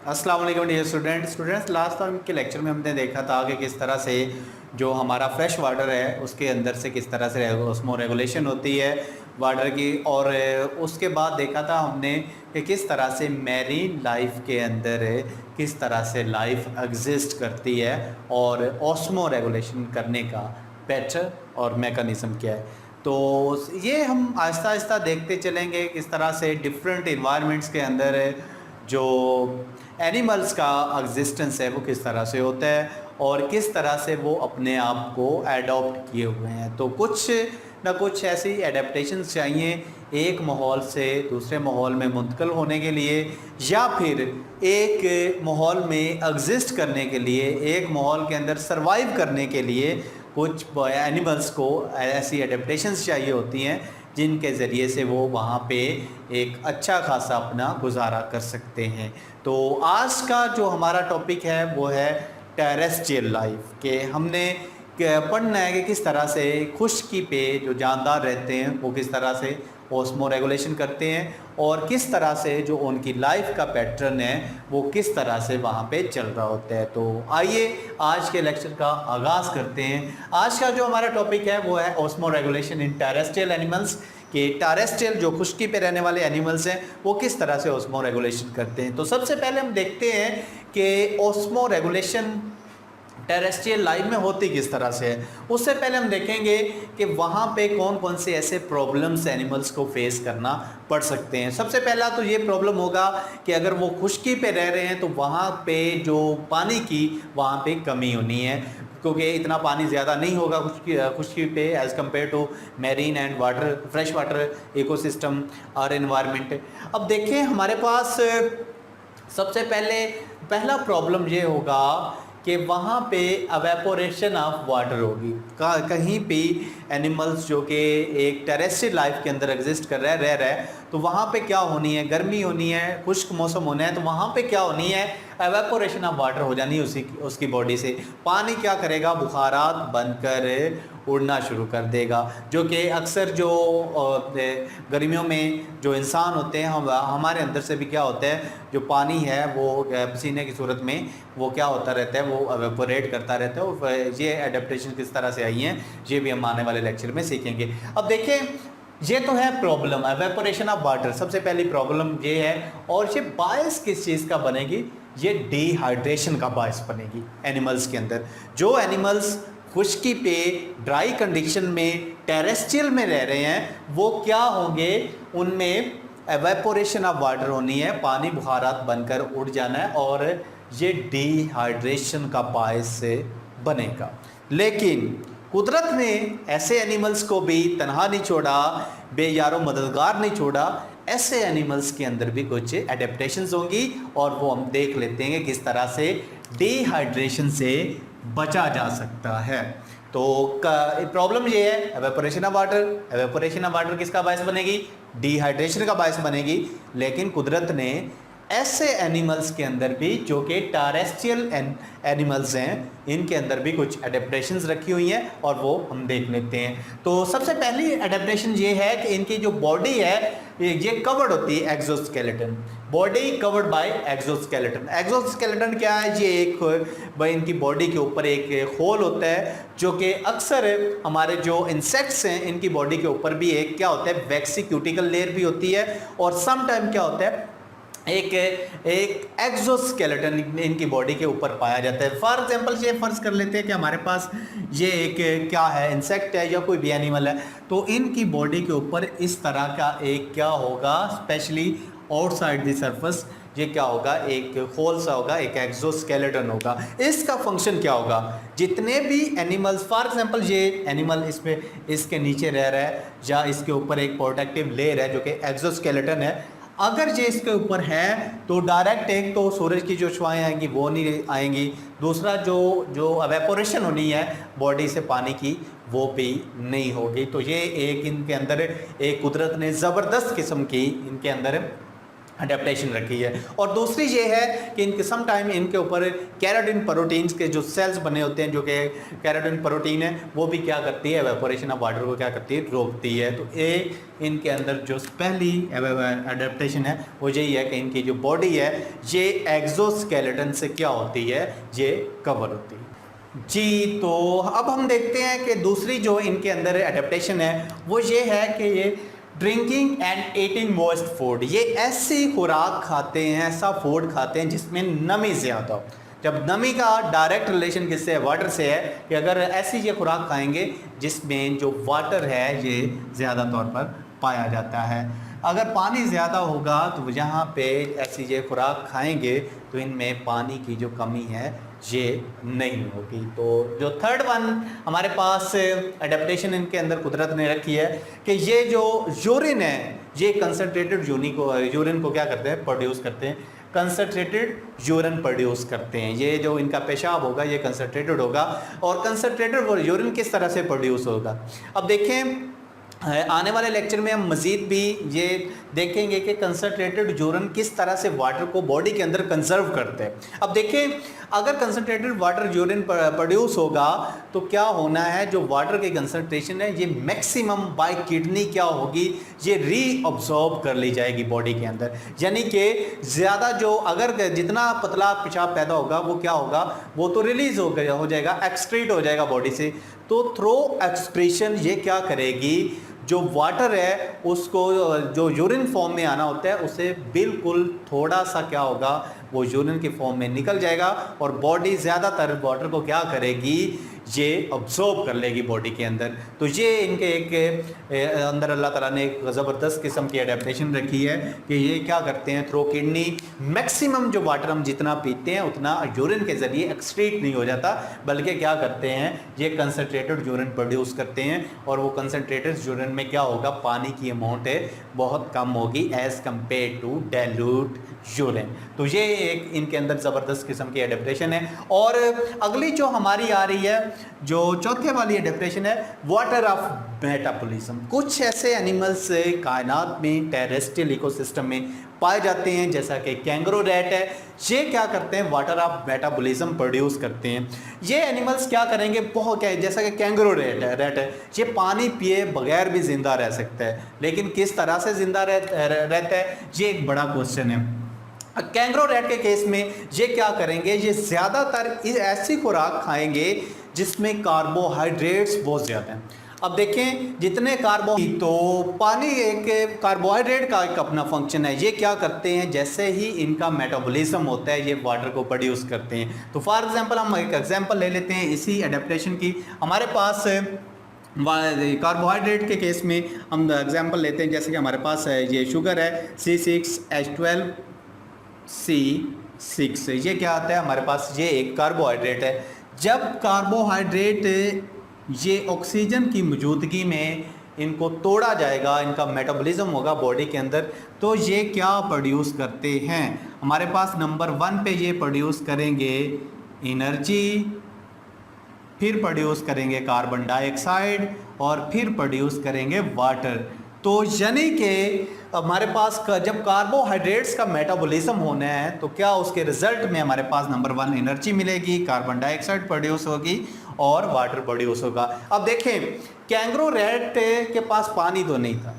अस्सलाम वालेकुम dear students last time के लेक्चर में हमने देखा था कि किस तरह से जो हमारा फ्रेश वाटर है उसके अंदर से किस तरह से उसमें रेगुलेशन होती है वाटर की। और उसके बाद देखा था हमने कि किस तरह से मैरीन लाइफ के अंदर किस तरह से लाइफ एग्जिस्ट करती है और ऑस्मो रेगुलेशन करने का पैटर्न और मैकेनिज़्म क्या है। तो ये हम आहिस्ता आहिस्ता देखते चलेंगे किस तरह से डिफरेंट इन्वायरमेंट्स के अंदर जो एनिमल्स का एग्जिस्टेंस है वो किस तरह से होता है और किस तरह से वो अपने आप को एडॉप्ट किए हुए हैं। तो कुछ ना कुछ ऐसी एडेप्टेशंस चाहिए एक माहौल से दूसरे माहौल में मुंतकिल होने के लिए, या फिर एक माहौल में एग्जिस्ट करने के लिए, एक माहौल के अंदर सरवाइव करने के लिए कुछ एनिमल्स को ऐसी एडेप्टेशंस चाहिए होती हैं जिनके ज़रिए से वो वहाँ पे एक अच्छा खासा अपना गुजारा कर सकते हैं। तो आज का जो हमारा टॉपिक है वो है टेरेस्ट्रियल लाइफ के हमने पढ़ना है कि किस तरह से खुश्की पे जो जानदार रहते हैं वो किस तरह से ऑस्मो रेगुलेशन करते हैं और किस तरह से जो उनकी लाइफ का पैटर्न है वो किस तरह से वहाँ पे चल रहा होता है। तो आइए आज के लेक्चर का आगाज़ करते हैं। आज का जो हमारा टॉपिक है वो है osmo regulation in terrestrial animals कि टेरेस्ट्रियल जो खुश्की पे रहने वाले एनिमल्स हैं वो किस तरह से ऑस्मो रेगुलेशन करते हैं। तो सबसे पहले हम देखते हैं कि ऑस्मो रेगुलेशन टेरेस्ट्रियल लाइफ में होती किस तरह से है। उससे पहले हम देखेंगे कि वहाँ पे कौन कौन से ऐसे प्रॉब्लम्स एनिमल्स को फेस करना पड़ सकते हैं। सबसे पहला तो ये प्रॉब्लम होगा कि अगर वो खुश्की पे रह रहे हैं तो वहाँ पे जो पानी की वहाँ पे कमी होनी है, क्योंकि इतना पानी ज़्यादा नहीं होगा खुश्की पे as compared to marine and water fresh water ecosystem और इन्वायरमेंट। अब देखें हमारे पास सबसे पहला प्रॉब्लम ये होगा कि वहाँ पे एवेपोरेशन ऑफ वाटर होगी। कहीं भी एनिमल्स जो कि एक टेरेस्ट्रियल लाइफ के अंदर एग्जिस्ट कर रहा है तो वहाँ पे क्या होनी है, गर्मी होनी है, खुश्क मौसम होना है, तो वहाँ पे क्या होनी है, एवेपोरेशन ऑफ वाटर हो जानी है उसकी बॉडी से। पानी क्या करेगा, बुखारात बनकर उड़ना शुरू कर देगा, जो कि अक्सर जो गर्मियों में जो इंसान होते हैं हमारे अंदर से भी क्या होता है, जो पानी है वो पसीने की सूरत में वो क्या होता रहता है, वो एवेपोरेट करता रहता है। और ये एडेप्टेशन किस तरह से आई हैं ये भी हम आने वाले लेक्चर में सीखेंगे। अब देखें ये तो है प्रॉब्लम एवेपोरेशन ऑफ वाटर, सबसे पहली प्रॉब्लम ये है। और ये बायस किस चीज़ का बनेगी, ये डिहाइड्रेशन का बायस बनेगी एनिमल्स के अंदर। जो एनिमल्स खुश्की पे ड्राई कंडीशन में टेरेस्ट्रियल में रह रहे हैं वो क्या होंगे, उनमें एवेपोरेशन ऑफ वाटर होनी है, पानी बुखारात बनकर उड़ जाना है और ये डिहाइड्रेशन का बायस से बनेगा। लेकिन कुदरत ने ऐसे एनिमल्स को भी तनहा नहीं छोड़ा, बेयारो मददगार नहीं छोड़ा। ऐसे एनिमल्स के अंदर भी कुछ एडेप्टेशंस होंगी और वो हम देख लेते हैं किस तरह से डिहाइड्रेशन से बचा जा सकता है। तो प्रॉब्लम ये है evaporation of water. Evaporation of water किसका बायस बनेगी, डिहाइड्रेशन का बायस बनेगी। लेकिन कुदरत ने ऐसे एनिमल्स के अंदर भी जो कि टेरेस्ट्रियल एनिमल्स हैं इनके अंदर भी कुछ एडेप्टेशंस रखी हुई हैं और वो हम देख लेते हैं। तो सबसे पहली एडेप्टेशन ये है कि इनकी जो बॉडी है ये कवर्ड होती है exoskeleton, body covered by exoskeleton. Exoskeleton क्या है, ये एक भाई इनकी बॉडी के ऊपर एक होल होता है, जो कि अक्सर हमारे जो इंसेक्ट्स हैं इनकी बॉडी के ऊपर भी एक क्या होता है, वैक्सी क्यूटिकल लेयर भी होती है। और सम टाइम क्या होता है, एक एक्सोस्केलेटन इनकी बॉडी के ऊपर पाया जाता है। फॉर एग्जांपल ये फर्ज कर लेते हैं कि हमारे पास ये एक क्या है, इंसेक्ट है या कोई भी एनिमल है, तो इनकी बॉडी के ऊपर इस तरह का एक क्या होगा, स्पेशली आउटसाइड द सरफेस ये क्या होगा, एक होल सा होगा, एक एक्सोस्केलेटन होगा। इसका फंक्शन क्या होगा, जितने भी एनिमल्स, फॉर एग्जांपल ये एनिमल इस पे इसके नीचे रह रहा है या इसके ऊपर एक प्रोटेक्टिव लेयर है जो कि एक्सोस्केलेटन है, अगर ये इसके ऊपर है तो डायरेक्ट एक तो सूरज की जो छुआएँ आएंगी वो नहीं आएंगी, दूसरा जो एवेपोरेशन होनी है बॉडी से पानी की वो भी नहीं होगी। तो ये एक इनके अंदर एक कुदरत ने ज़बरदस्त किस्म की इनके अंदर अडेप्टेशन रखी है। और दूसरी ये है कि इनके सम टाइम इनके ऊपर कैरोटीन प्रोटीन्स के जो सेल्स बने होते हैं, जो कि कैरोटीन प्रोटीन है, वो भी क्या करती है, एवेपोरेशन ऑफ वाटर को क्या करती है, रोकती है। तो इनके अंदर जो पहली अडेप्टेशन है वो यही है कि इनकी जो बॉडी है ये एक्सोस्केलेटन से क्या होती है, ये कवर होती है जी। तो अब हम देखते हैं कि दूसरी जो इनके अंदर अडेप्टेशन है वो ये है कि ये drinking and eating moist food, ये ऐसी खुराक खाते हैं, ऐसा फूड खाते हैं जिसमें नमी ज़्यादा हो। जब नमी का डायरेक्ट रिलेशन किससे है, वाटर से है, कि अगर ऐसी ये खुराक खाएंगे जिसमें जो वाटर है ये ज़्यादा तौर पर पाया जाता है। अगर पानी ज़्यादा होगा तो यहाँ पे ऐसी ये खुराक खाएंगे तो इनमें पानी की जो कमी है ये नहीं होगी। तो जो थर्ड वन हमारे पास एडेप्टेशन इनके अंदर कुदरत ने रखी है कि ये जो यूरिन है, ये कंसनट्रेटेड यूरिन को क्या करते हैं, प्रोड्यूस करते हैं, कंसनट्रेटेड यूरिन प्रोड्यूस करते हैं। ये जो इनका पेशाब होगा ये कंसनट्रेटेड होगा। और कंसनट्रेटेड यूरिन किस तरह से प्रोड्यूस होगा, अब देखें आने वाले लेक्चर में हम मज़ीद भी ये देखेंगे कि कंसनट्रेटेड यूरिन किस तरह से वाटर को बॉडी के अंदर कंजर्व करते हैं। अब देखें, अगर कंसनट्रेटेड वाटर यूरिन प्रोड्यूस होगा तो क्या होना है, जो वाटर की कंसनट्रेशन है ये मैक्सिमम बाय किडनी क्या होगी, ये रीअब्जॉर्ब कर ली जाएगी बॉडी के अंदर। यानी कि ज़्यादा जो अगर जितना पतला पेशाब पैदा होगा वो क्या होगा, वो तो रिलीज़ हो जाएगा, एक्सक्रीट हो जाएगा बॉडी से। तो थ्रो एक्सप्रेशन ये क्या करेगी, जो वाटर है उसको जो यूरिन फॉर्म में आना होता है उसे बिल्कुल थोड़ा सा क्या होगा, वो यूरिन के फॉर्म में निकल जाएगा और बॉडी ज़्यादातर वाटर को क्या करेगी, ये अब्जॉर्ब कर लेगी बॉडी के अंदर। तो ये इनके एक अंदर अल्लाह ताला ने एक ज़बरदस्त किस्म की एडेप्टेशन रखी है कि ये क्या करते हैं, थ्रो किडनी मैक्सिमम जो वाटर हम जितना पीते हैं उतना यूरिन के ज़रिए एक्सक्रीट नहीं हो जाता, बल्कि क्या करते हैं, ये कंसनट्रेटेड यूरिन प्रोड्यूस करते हैं। और वो कंसनट्रेटेड यूरिन में क्या होगा, पानी की अमाउंट है बहुत कम होगी as compared to dilute urine. तो ये एक इनके अंदर ज़बरदस्त किस्म की एडेप्टेशन है। और अगली जो हमारी आ रही है, जो चौथे वाली एडेप्टेशन है, वाटर ऑफ मेटाबॉलिज्म। कुछ ऐसे एनिमल्स कायनात में टेरेस्ट्रियल इकोसिस्टम में पाए जाते हैं, जैसा कि कैंगरू रैट है, ये क्या करते हैं, वाटर ऑफ मेटाबॉलिज्म प्रोड्यूस करते हैं। ये एनिमल्स क्या करेंगे, बहुत क्या है, जैसा कि कैंगरू रैट है, ये पानी पिए बगैर भी ज़िंदा रह सकता है, लेकिन किस तरह से ज़िंदा रहता है, ये एक बड़ा क्वेश्चन है। कैंगरू रैट के केस में ये क्या करेंगे, ये ज़्यादातर ऐसी खुराक खाएंगे जिसमें कार्बोहाइड्रेट्स बहुत ज़्यादा हैं। अब देखें, जितने तो पानी एक कार्बोहाइड्रेट का एक अपना फंक्शन है, ये क्या करते हैं, जैसे ही इनका मेटाबॉलिज्म होता है ये वाटर को प्रोड्यूस करते हैं। तो फॉर एग्जांपल हम एक एग्जांपल ले लेते हैं इसी एडेप्टेशन की। हमारे पास कार्बोहाइड्रेट के केस में हम एग्जांपल लेते हैं, जैसे कि हमारे पास है ये शुगर है C6H12C6, ये क्या आता है हमारे पास, ये एक कार्बोहाइड्रेट है। जब कार्बोहाइड्रेट ये ऑक्सीजन की मौजूदगी में इनको तोड़ा जाएगा, इनका मेटाबॉलिज्म होगा बॉडी के अंदर, तो ये क्या प्रोड्यूस करते हैं, हमारे पास नंबर 1 पे ये प्रोड्यूस करेंगे एनर्जी, फिर प्रोड्यूस करेंगे कार्बन डाइऑक्साइड और फिर प्रोड्यूस करेंगे वाटर। तो यानी कि हमारे पास जब कार्बोहाइड्रेट्स का मेटाबॉलिज्म होना है तो क्या उसके रिजल्ट में हमारे पास नंबर 1 एनर्जी मिलेगी, कार्बन डाइऑक्साइड प्रोड्यूस होगी और वाटर प्रोड्यूस होगा। अब देखें, कैंगरू रैट के पास पानी तो नहीं था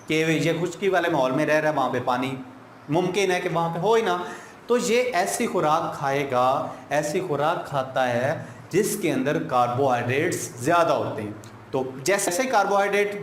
कि ये खुश्की वाले माहौल में रह रहा है, वहाँ पे पानी मुमकिन है कि वहाँ पे हो ही ना, तो ये ऐसी खुराक खाएगा, ऐसी खुराक खाता है जिसके अंदर कार्बोहाइड्रेट्स ज़्यादा होते हैं। तो जैसे कार्बोहाइड्रेट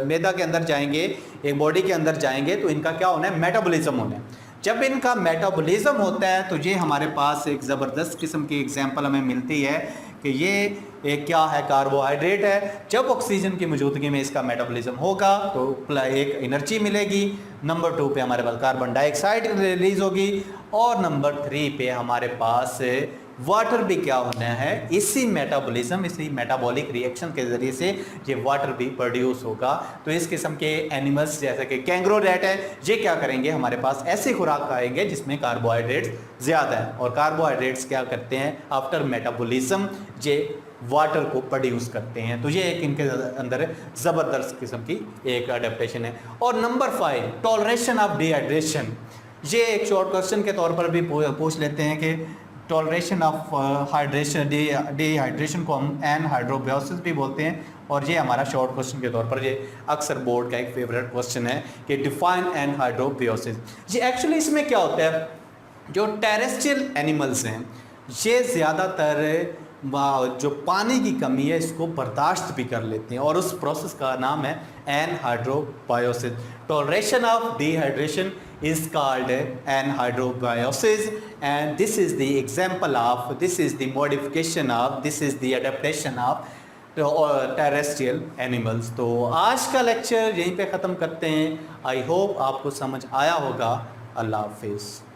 मैदा के अंदर जाएंगे, एक बॉडी के अंदर जाएंगे, तो इनका क्या होना है, मेटाबॉलिज्म होना है। जब इनका मेटाबॉलिज्म होता है तो ये हमारे पास एक ज़बरदस्त किस्म की एग्जांपल हमें मिलती है कि ये एक क्या है, कार्बोहाइड्रेट है। जब ऑक्सीजन की मौजूदगी में इसका मेटाबॉलिज्म होगा तो एक एनर्जी मिलेगी, नंबर 2 पे हमारे पास कार्बन डाइऑक्साइड रिलीज़ होगी और नंबर 3 पे हमारे पास वाटर भी क्या होना है, इसी मेटाबॉलिज्म, इसी मेटाबॉलिक रिएक्शन के ज़रिए से ये वाटर भी प्रोड्यूस होगा। तो इस किस्म के एनिमल्स जैसे कि कैंगरो रैट है, ये क्या करेंगे, हमारे पास ऐसी खुराक खाएंगे जिसमें कार्बोहाइड्रेट्स ज़्यादा है, और कार्बोहाइड्रेट्स क्या करते हैं, आफ्टर मेटाबॉलिज्म ये वाटर को प्रोड्यूस करते हैं। तो ये एक इनके अंदर ज़बरदस्त किस्म की एक अडेप्टेशन है। और नंबर 5, टॉलरेशन ऑफ डिहाइड्रेशन। ये एक शॉर्ट क्वेश्चन के तौर पर भी पूछ लेते हैं कि टॉलरेशन ऑफ हाइड्रेशन, डिहाइड्रेशन को हम एनहाइड्रोबियोसिस भी बोलते हैं, और ये हमारा शॉर्ट क्वेश्चन के तौर पर ये अक्सर बोर्ड का एक फेवरेट क्वेश्चन है कि डिफाइन एनहाइड्रोबियोसिस। ये एक्चुअली इसमें क्या होता है, जो टेरेस्ट्रियल एनिमल्स हैं ये ज़्यादातर जो पानी की कमी है इसको बर्दाश्त भी कर लेते हैं, और उस प्रोसेस का नाम है anhydrobiosis. Toleration of dehydration is called anhydrobiosis, and this is the example of, this is the modification of, this is the adaptation of terrestrial animals। तो आज का लेक्चर यहीं पे ख़त्म करते हैं। आई होप आपको समझ आया होगा। अल्लाह हाफिज़।